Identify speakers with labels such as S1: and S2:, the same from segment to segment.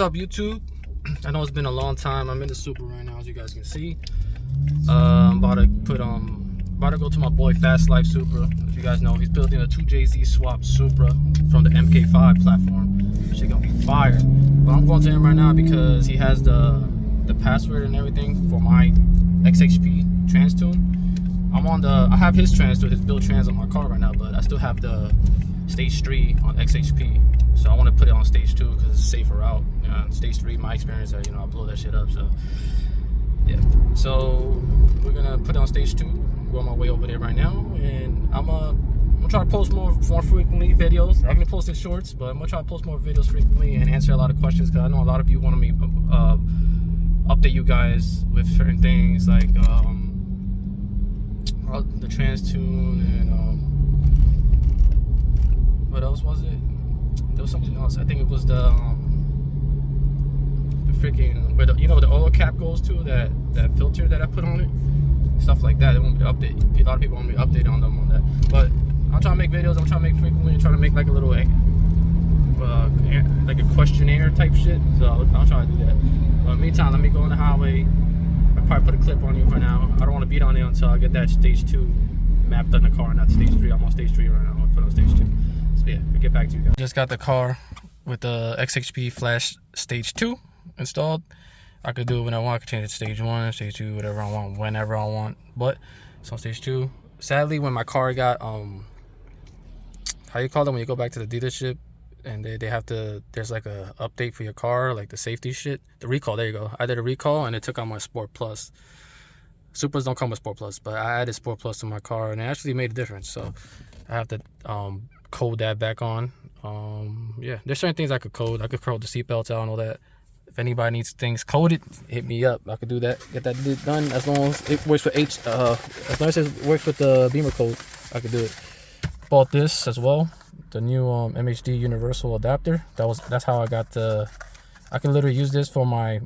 S1: up, YouTube? I know it's been a long time. I'm in the Supra right now, as you guys can see. I'm about to go to my boy Fast Life Supra. If you guys know, he's building a 2JZ swap Supra from the Mk5 platform. Shit gonna be fire. But I'm going to him right now because he has the password and everything for my XHP trans tune. I have his trans tune, his build trans on my car right now, but I still have the stage 3 on XHP. So I want to put it on stage 2 because it's a safer route. Stage 3, my experience, I blow that shit up. So yeah, so we're gonna put it on stage 2. We're on my way over there right now, and I'm gonna try to post more frequently videos. I'm gonna post in shorts, but I'm gonna try to post more videos frequently and answer a lot of questions, because I know a lot of you want me update you guys with certain things like the trans tune and what else was it? There was something else. I think it was the freaking where the the oil cap goes to, that filter that I put on it, stuff like that. They want me to update. A lot of people want me to update on them on that. But I'm trying to make videos. I'm trying to make frequently. I'm trying to make like a little like a questionnaire type shit. So I'll try to do that. But in the meantime, let me go on the highway. I'll probably put a clip on you for now. I don't want to beat on it until I get that stage 2 mapped on the car, not stage 3. I'm on stage 3 right now. I'm gonna put on stage 2. So yeah, we'll get back to you guys. Just got the car with the XHP Flash stage 2 installed. I could do it when I want. I could change it to stage 1, stage 2, whatever I want, whenever I want. But it's on stage 2. Sadly, when my car got how you call them when you go back to the dealership and they have to, there's like a update for your car, like the safety shit, the recall. There you go. I did a recall and it took out my Sport Plus. Supras don't come with Sport Plus, but I added Sport Plus to my car and it actually made a difference. So I have to code that back on. Yeah, there's certain things I could code. I could code the seatbelts out and all that. If anybody needs things coded, hit me up. I could do that. Get that done as long as it works with as long as it works with the Beamer code. I could do it. Bought this as well, the new MHD universal adapter. That's how I got the. I can literally use this for my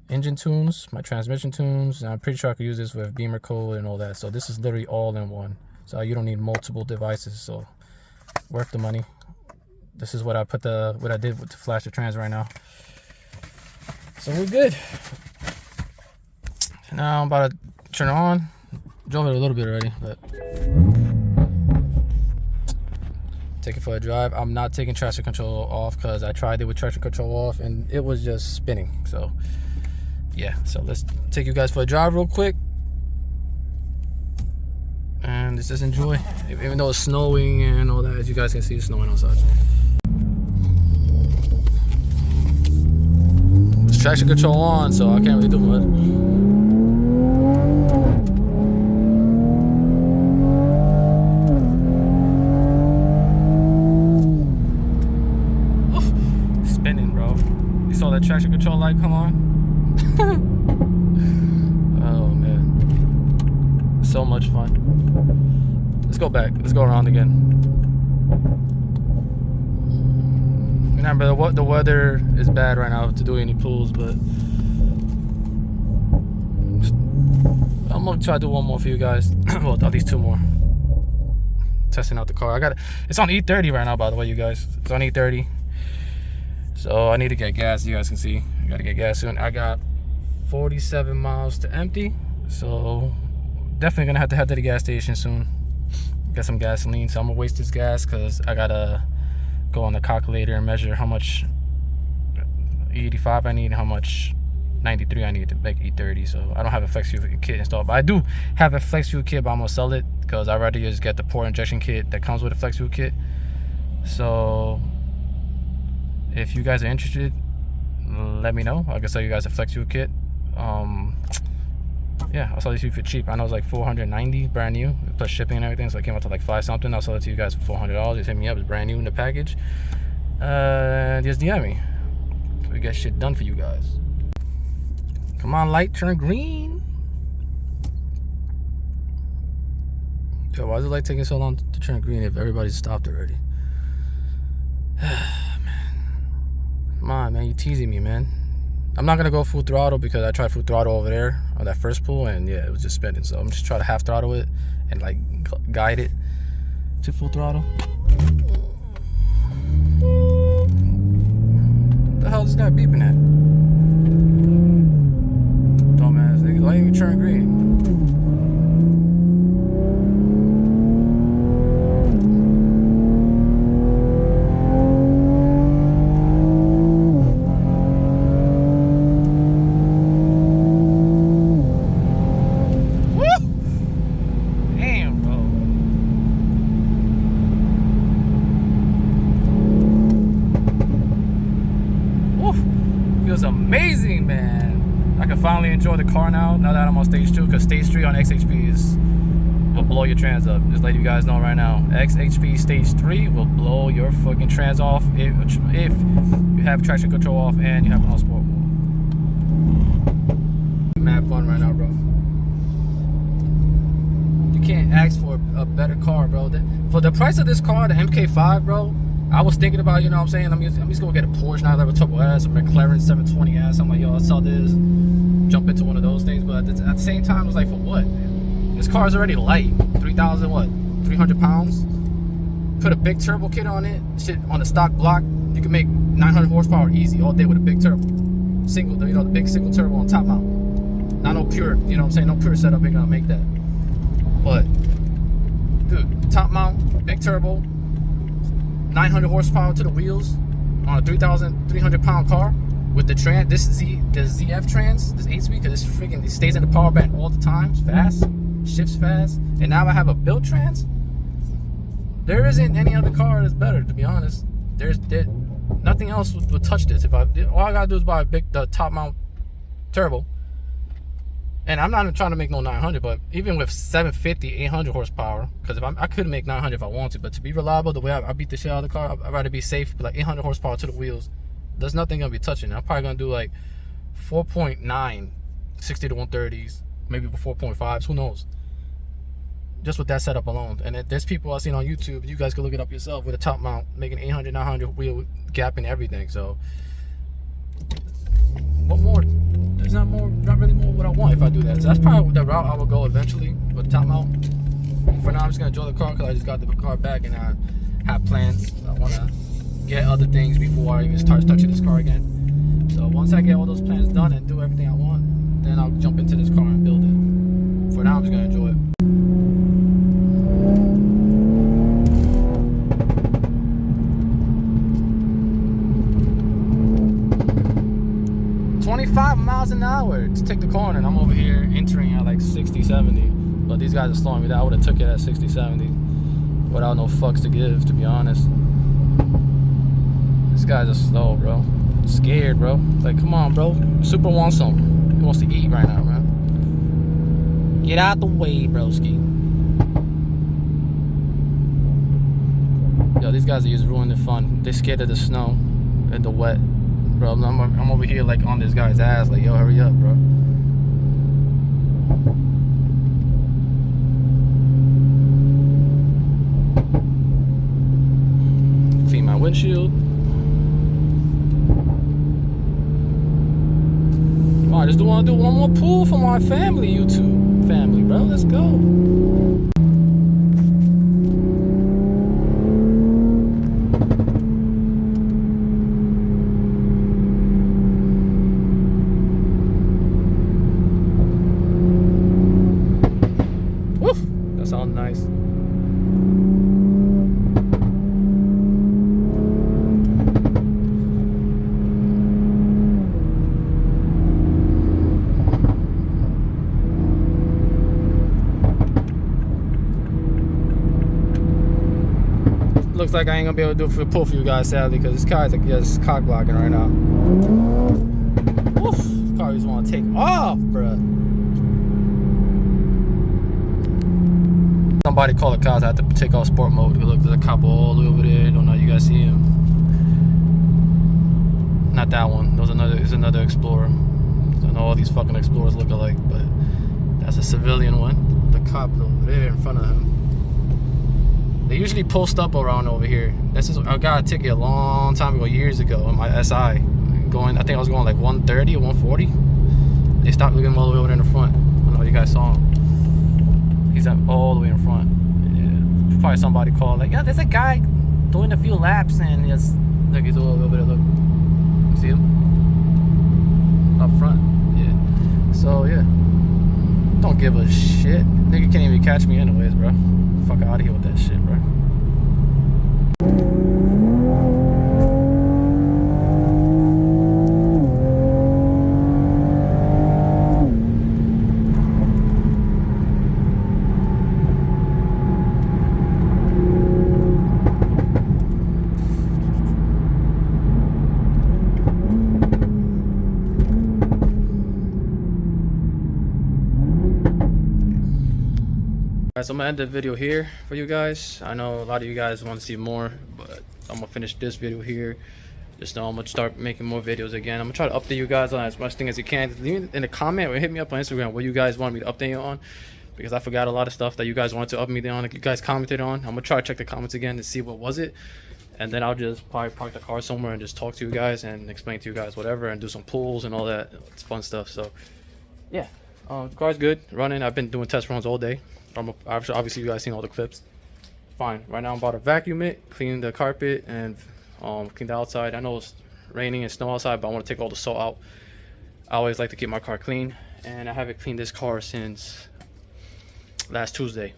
S1: engine tunes, my transmission tunes, and I'm pretty sure I could use this with Beamer code and all that. So this is literally all in one. So you don't need multiple devices. So worth the money. This is what I did with the flash the trans right now. So we're good. Now I'm about to turn it on. Drove it a little bit already, but take it for a drive. I'm not taking traction control off because I tried it with traction control off and it was just spinning. So yeah, so let's take you guys for a drive real quick and let's just enjoy. Even though it's snowing and all that, as you guys can see, it's snowing outside. Traction control on, so I can't really do much. Oof. Spinning, bro. You saw that traction control light come on? Oh man, so much fun. Let's go back. Let's go around again. Remember, the weather is bad right now to do any pulls, but I'm gonna try to do one more for you guys. Well, at least 2 more. Testing out the car. It's on E30 right now, by the way, you guys. It's on E30. So I need to get gas. You guys can see I gotta get gas soon. I got 47 miles to empty, so definitely gonna have to head to the gas station soon. Get some gasoline. So I'm gonna waste this gas because I gotta go on the calculator and measure how much 85 I need and how much 93 I need to make E30. So I don't have a flex fuel kit installed, but I do have a flex fuel kit, but I'm gonna sell it because I'd rather just get the port injection kit that comes with a flex fuel kit. So if you guys are interested, let me know. I can sell you guys a flex fuel kit. Yeah, I'll sell it to you for cheap. I know it's like $490 brand new plus shipping and everything, so it came out to like $5 something. I'll sell it to you guys for $400. Just hit me up. It's brand new in the package. Just DM me. We get shit done for you guys. Come on, light, turn green. Yo, why is the light taking so long to turn green if everybody's stopped already? Man. Come on, man, you teasing me, man. I'm not gonna go full throttle because I tried full throttle over there on that first pull and yeah, it was just spinning. So I'm just trying to half throttle it and like guide it to full throttle. What the hell is this guy beeping at? Dumbass nigga, why didn't you turn green? Feels amazing, man. I can finally enjoy the car now that I'm on stage 2, because stage 3 on XHP will blow your trans up. Just let you guys know right now. XHP stage 3 will blow your fucking trans off if you have traction control off and you have an all sport mode. Mad fun right now, bro. You can't ask for a better car, bro. For the price of this car, the Mk5, bro, I was thinking about, you know what I'm saying, I'm just gonna get a Porsche 911 Turbo S, a McLaren 720S. I'm like, yo, I'll sell this, jump into one of those things. But at the same time, I was like, for what, man? This car is already light, 300 pounds. Put a big turbo kit on it, shit on the stock block. You can make 900 horsepower easy all day with a big turbo. Single, you know, the big single turbo on top mount. Not no pure, you know what I'm saying, no pure setup ain't gonna make that. But, dude, top mount, big turbo, 900 horsepower to the wheels on a 3,300 pound car with the the ZF trans, this 8-speed, because it stays in the power band all the time, it's fast, shifts fast, and now I have a built trans. There isn't any other car that's better, to be honest. Nothing else would touch this. All I gotta do is buy the top mount turbo. And I'm not even trying to make no 900, but even with 750, 800 horsepower, because I could make 900 if I want to, but to be reliable, the way I beat the shit out of the car, I'd rather be safe, but like 800 horsepower to the wheels. There's nothing gonna be touching. I'm probably gonna do like 4.9, 60 to 130s, maybe 4.5s, who knows? Just with that setup alone. And there's people I've seen on YouTube, you guys can look it up yourself, with a top mount, making 800, 900 wheel gap and everything. So, what more? There's not really more what I want if I do that. So that's probably the route I will go eventually with top mount. For now, I'm just gonna enjoy the car because I just got the car back and I have plans. I want to get other things before I even start touching this car again. So once I get all those plans done and do everything I want, then I'll jump into this car and build it. For now, I'm just gonna enjoy it. 25 miles an hour to take the corner, and I'm over here entering at like 60, 70. But these guys are slowing me down. I would have took it at 60, 70 without no fucks to give, to be honest. These guys are slow, bro. I'm scared, bro. Like, come on, bro. Supra wants something. He wants to eat right now, man. Get out the way, broski. Yo, these guys are just ruining the fun. They're scared of the snow and the wet. Bro, I'm over here like on this guy's ass, like, yo, hurry up, bro. Clean my windshield. Oh, I just want to do one more pull for my family, YouTube family, bro. Let's go. Sounds nice. Looks like I ain't gonna be able to do a pull for you guys, sadly, because this car is just cock blocking right now. Oof, this car just want to take off, bruh. Somebody called the cops. I had to take off sport mode. Look, there's a cop all the way over there. Don't know, you guys see him? Not that one. There's another Explorer. I know all these fucking Explorers look alike, but that's a civilian one. The cop over there in front of him. They usually post up around over here. I got a ticket a long time ago, years ago, on my SI. I think I was going like 130 or 140. They stopped looking all the way over there in the front. I don't know if you guys saw him. He's all the way in front. Yeah. Probably somebody called like, yeah, there's a guy doing a few laps and just look, he's all over there. Look, See him? Up front. Yeah. So, yeah. Don't give a shit. Nigga can't even catch me anyways, bro. Fuck out of here with that shit, bro. So I'm gonna end the video here for you guys. I know a lot of you guys want to see more, but I'm gonna finish this video here. Just know I'm gonna start making more videos again. I'm gonna try to update you guys on as much thing as you can. Leave in the comment or hit me up on Instagram what you guys want me to update you on, because I forgot a lot of stuff that you guys wanted to update me on, like you guys commented on. I'm gonna try to check the comments again to see what was it, and then I'll just probably park the car somewhere and just talk to you guys and explain to you guys whatever and do some pulls and all that. It's fun stuff. So yeah, the car's good running. I've been doing test runs all day. Obviously you guys seen all the clips. Fine. Right now I'm about to vacuum it, clean the carpet, and clean the outside. I know it's raining and snow outside, but I want to take all the salt out. I always like to keep my car clean, and I haven't cleaned this car since last Tuesday,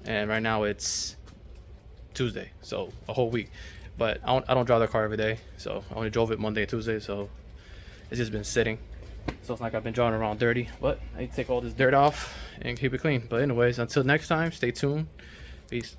S1: and right now it's Tuesday, so a whole week. But I don't drive the car every day, so I only drove it Monday and Tuesday, so it's just been sitting. So it's like I've been driving around dirty, but I need to take all this dirt off and keep it clean. But anyways, until next time, stay tuned. Peace.